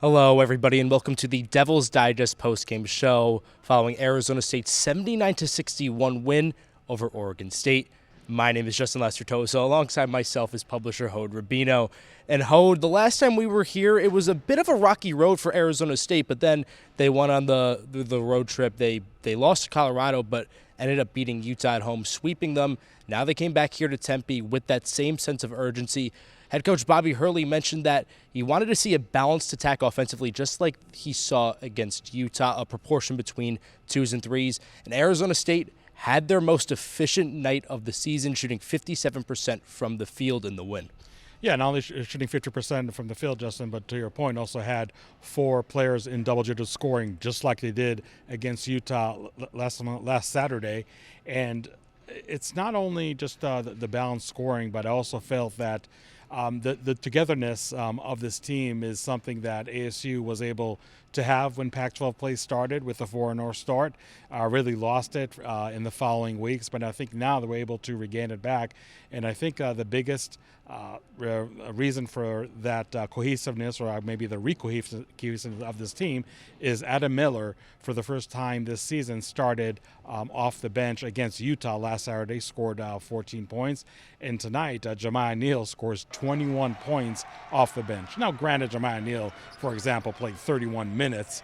Hello, everybody, and welcome to the Devil's Digest postgame show following Arizona State's 79-61 win over Oregon State. My name is Justin Lestertosa. Alongside myself is publisher Hode Rubino. And Hode, the last time we were here, it was a bit of a rocky road for Arizona State, but then they went on the road trip. They lost to Colorado, but ended up beating Utah at home, sweeping them. Now they came back here to Tempe with that same sense of urgency. Head coach Bobby Hurley mentioned that he wanted to see a balanced attack offensively, just like he saw against Utah, a proportion between twos and threes. And Arizona State had their most efficient night of the season, shooting 57% from the field in the win. Yeah, not only shooting 50% from the field, Justin, but to your point, also had four players in double-digit scoring, just like they did against Utah last Saturday. And it's not only just the balanced scoring, but I also felt that the togetherness of this team is something that ASU was able to have when Pac-12 play started with the 4-0 start. Really lost it in the following weeks, but I think now they're able to regain it back. And I think the biggest reason for that cohesiveness, or maybe the recohesiveness of this team, is Adam Miller, for the first time this season, started off the bench against Utah last Saturday, scored 14 points. And tonight, Jemiah Neal scores 21 points off the bench. Now, granted, Jemiah Neal, for example, played 31 minutes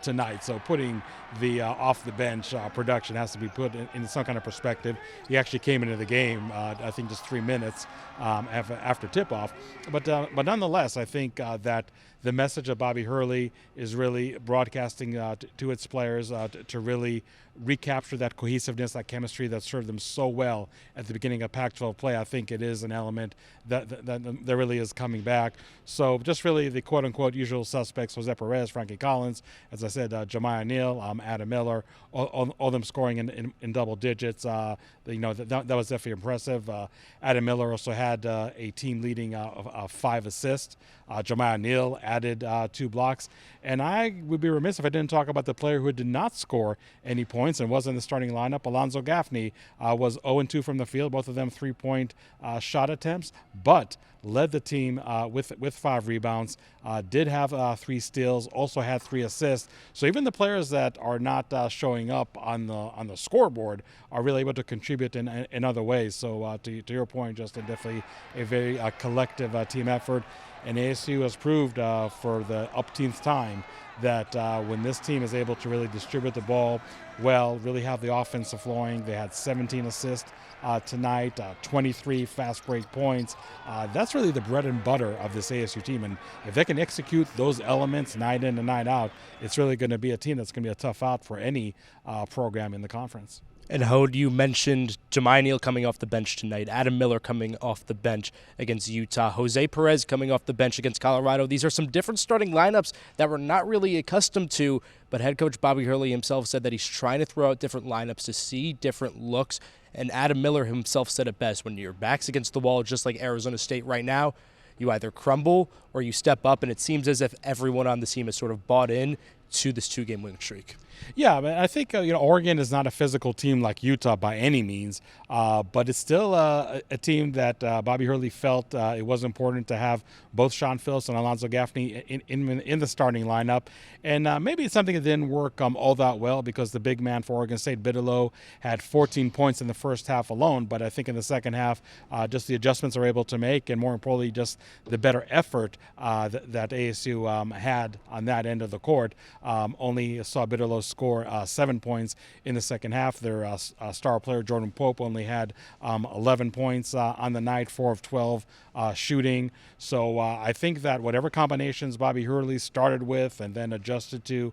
tonight, so putting the off-the-bench production has to be put in some kind of perspective. He actually came into the game, I think, just 3 minutes after tip-off. But nonetheless, I think that the message of Bobby Hurley is really broadcasting to its players to really recapture that cohesiveness, that chemistry that served them so well at the beginning of Pac-12 play. I think it is an element that really is coming back. So just really the quote-unquote usual suspects, Jose Perez, Frankie Collins, as I said, Jemiah Neal, Adam Miller, all them scoring in double digits. That was definitely impressive. Adam Miller also had a team-leading 5 assists. Jemiah Neal added 2 blocks. And I would be remiss if I didn't talk about the player who did not score any points and was in the starting lineup. Alonzo Gaffney was 0-2 from the field, both of them 3-point shot attempts, but led the team with 5 rebounds, did have 3 steals, also had 3 assists. So even the players that are not showing up on the scoreboard are really able to contribute in other ways. So to your point, Justin, definitely a very collective team effort. And ASU has proved for the upteenth time that when this team is able to really distribute the ball well, really have the offense flowing. They had 17 assists tonight, 23 fast break points. That's really the bread and butter of this ASU team. And if they can execute those elements night in and night out, it's really going to be a team that's going to be a tough out for any program in the conference. And Hode, you mentioned Jemiah Neal coming off the bench tonight, Adam Miller coming off the bench against Utah, Jose Perez coming off the bench against Colorado. These are some different starting lineups that we're not really accustomed to, but head coach Bobby Hurley himself said that he's trying to throw out different lineups to see different looks. And Adam Miller himself said it best: when your back's against the wall, just like Arizona State right now, you either crumble or you step up, and it seems as if everyone on the team has sort of bought in to this 2-game winning streak. Yeah, but I think Oregon is not a physical team like Utah by any means, but it's still a team that Bobby Hurley felt it was important to have both Sean Phillips and Alonzo Gaffney in the starting lineup. And maybe it's something that didn't work all that well because the big man for Oregon State, Bigelow, had 14 points in the first half alone. But I think in the second half, just the adjustments they're able to make, and more importantly, just the better effort that ASU had on that end of the court. Only saw Bigelow score 7 points in the second half. Their star player, Jordan Pope, only had 11 points on the night, 4 of 12 shooting. So I think that whatever combinations Bobby Hurley started with and then adjusted to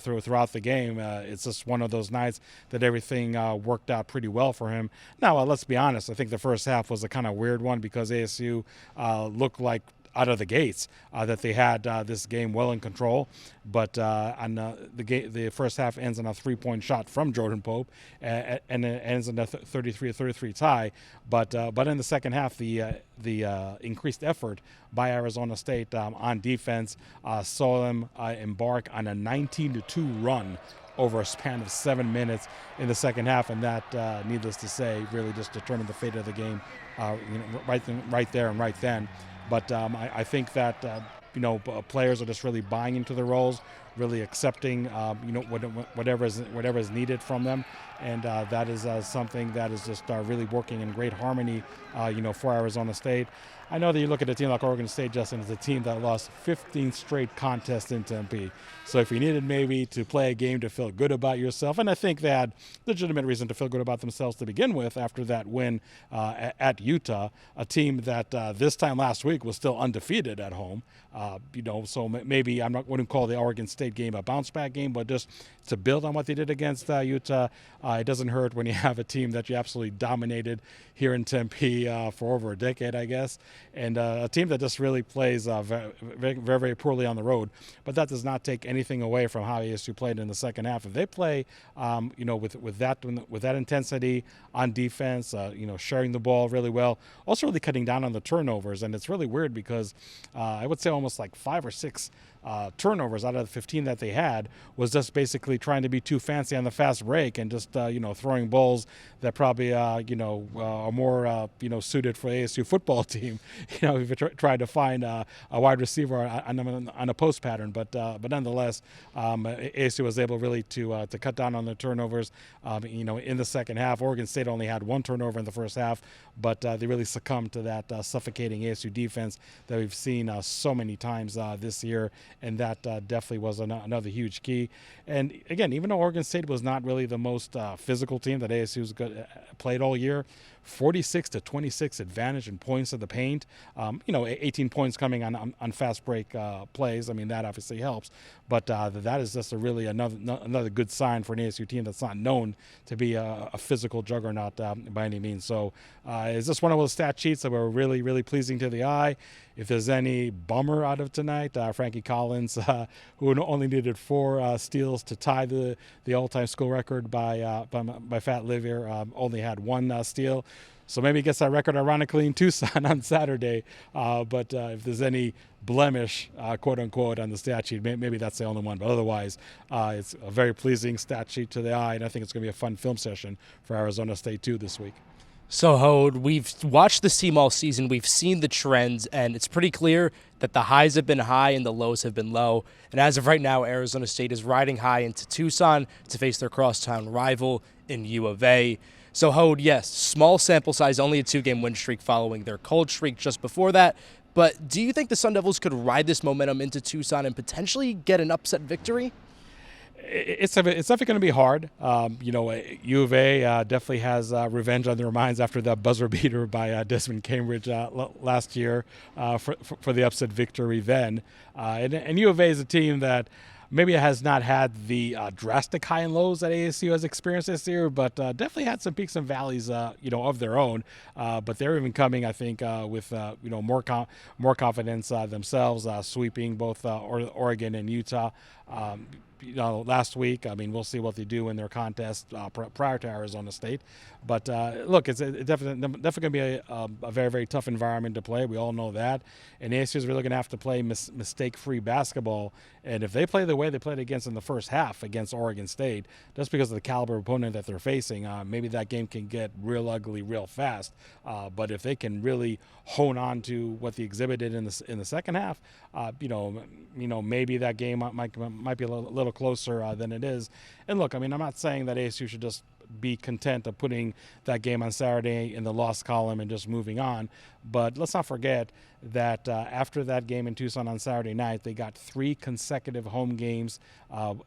throughout the game, it's just one of those nights that everything worked out pretty well for him. Now, let's be honest. I think the first half was a kind of weird one because ASU looked like out of the gates that they had this game well in control, but the first half ends on a 3-point shot from Jordan Pope, and it ends in a 33-33 tie. But in the second half, the increased effort by Arizona State on defense saw them embark on a 19-2 run over a span of 7 minutes in the second half, and that, needless to say, really just determined the fate of the game right there and right then. But I think that players are just really buying into the roles, really accepting whatever is needed from them, and that is something that is just really working in great harmony for Arizona State. I know that you look at a team like Oregon State, Justin, as a team that lost 15 straight contests in Tempe. So if you needed maybe to play a game to feel good about yourself, and I think they had legitimate reason to feel good about themselves to begin with after that win at Utah, a team that this time last week was still undefeated at home. So maybe wouldn't call the Oregon State game a bounce back game, but just to build on what they did against Utah, it doesn't hurt when you have a team that you absolutely dominated here in Tempe for over a decade, I guess, and a team that just really plays very, very, very poorly on the road. But that does not take anything away from how ASU played in the second half. If they play, with that intensity on defense, sharing the ball really well, also really cutting down on the turnovers, and it's really weird because I would say almost like 5 or 6 turnovers out of the 15 that they had was just basically trying to be too fancy on the fast break and just throwing balls that probably are more suited for the ASU football team. If you try to find a wide receiver on a post pattern, but nonetheless, ASU was able really to cut down on the turnovers. In the second half, Oregon State only had 1 turnover in the first half, but they really succumbed to that suffocating ASU defense that we've seen so many times this year. And that definitely was another huge key. And again, even though Oregon State was not really the most physical team that ASU's played all year, 46-26 advantage in points of the paint. 18 points coming on fast break plays. I mean, that obviously helps. But that is just really another good sign for an ASU team that's not known to be a physical juggernaut by any means. So it's just one of those stat sheets that were really, really pleasing to the eye. If there's any bummer out of tonight, Frankie Collins, who only needed 4 steals to tie the all-time school record by Fat Livier, only had 1 steal. So maybe he gets that record ironically in Tucson on Saturday. But if there's any blemish, quote unquote, on the stat sheet, maybe that's the only one. But otherwise, it's a very pleasing stat sheet to the eye, and I think it's going to be a fun film session for Arizona State too this week. So, Hode, we've watched this team all season. We've seen the trends, and it's pretty clear that the highs have been high and the lows have been low. And as of right now, Arizona State is riding high into Tucson to face their crosstown rival in U of A. So, Hode, yes, small sample size, only a 2-game win streak following their cold streak just before that. But do you think the Sun Devils could ride this momentum into Tucson and potentially get an upset victory? It's definitely going to be hard. U of A definitely has revenge on their minds after that buzzer beater by Desmond Cambridge last year for the upset victory then. And U of A is a team that maybe has not had the drastic high and lows that ASU has experienced this year, but definitely had some peaks and valleys, of their own. But they're even coming, I think, with more confidence themselves, sweeping both Oregon and Utah. Last week. I mean, we'll see what they do in their contest prior to Arizona State. But look, it's definitely going to be a very, very tough environment to play. We all know that. And ASU is really going to have to play mistake-free basketball. And if they play the way they played against in the first half against Oregon State, just because of the caliber of opponent that they're facing, maybe that game can get real ugly real fast. But if they can really hone on to what they exhibited in the second half, maybe that game might be a little closer than it is. And look, I mean, I'm not saying that ASU should just be content of putting that game on Saturday in the loss column and just moving on. But let's not forget that after that game in Tucson on Saturday night, they got 3 consecutive home games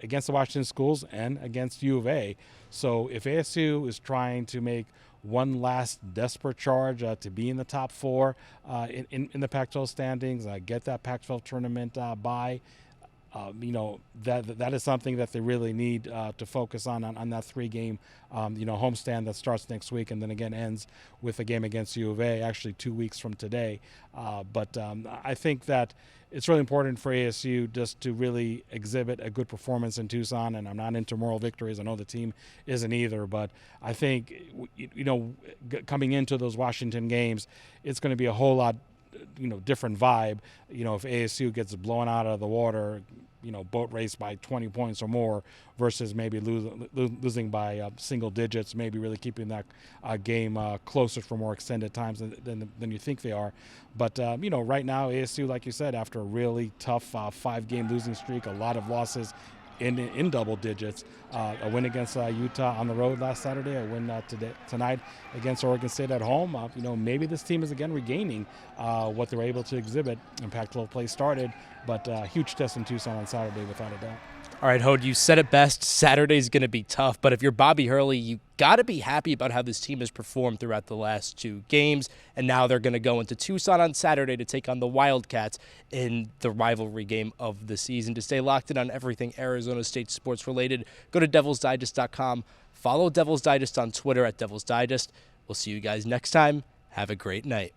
against the Washington Schools and against U of A. So if ASU is trying to make one last desperate charge to be in the top 4 in the Pac-12 standings, get that Pac-12 tournament bye, that is something that they really need to focus on that 3-game homestand that starts next week and then again ends with a game against U of A, actually 2 weeks from today. But I think that it's really important for ASU just to really exhibit a good performance in Tucson, and I'm not into moral victories. I know the team isn't either, but I think, coming into those Washington games, it's going to be a whole lot different vibe. If ASU gets blown out of the water, boat race by 20 points or more versus maybe losing by single digits, maybe really keeping that game closer for more extended times than you think they are. But, right now, ASU, like you said, after a really tough 5-game losing streak, a lot of losses in double digits, a win against Utah on the road last Saturday, a win tonight against Oregon State at home. Maybe this team is again regaining what they were able to exhibit when Pac-12 play started, but huge test in Tucson on Saturday without a doubt. All right, Hode, you said it best. Saturday's going to be tough, but if you're Bobby Hurley, you got to be happy about how this team has performed throughout the last 2 games, and now they're going to go into Tucson on Saturday to take on the Wildcats in the rivalry game of the season. To stay locked in on everything Arizona State sports related, go to DevilsDigest.com. Follow Devils Digest on Twitter at Devils Digest. We'll see you guys next time. Have a great night.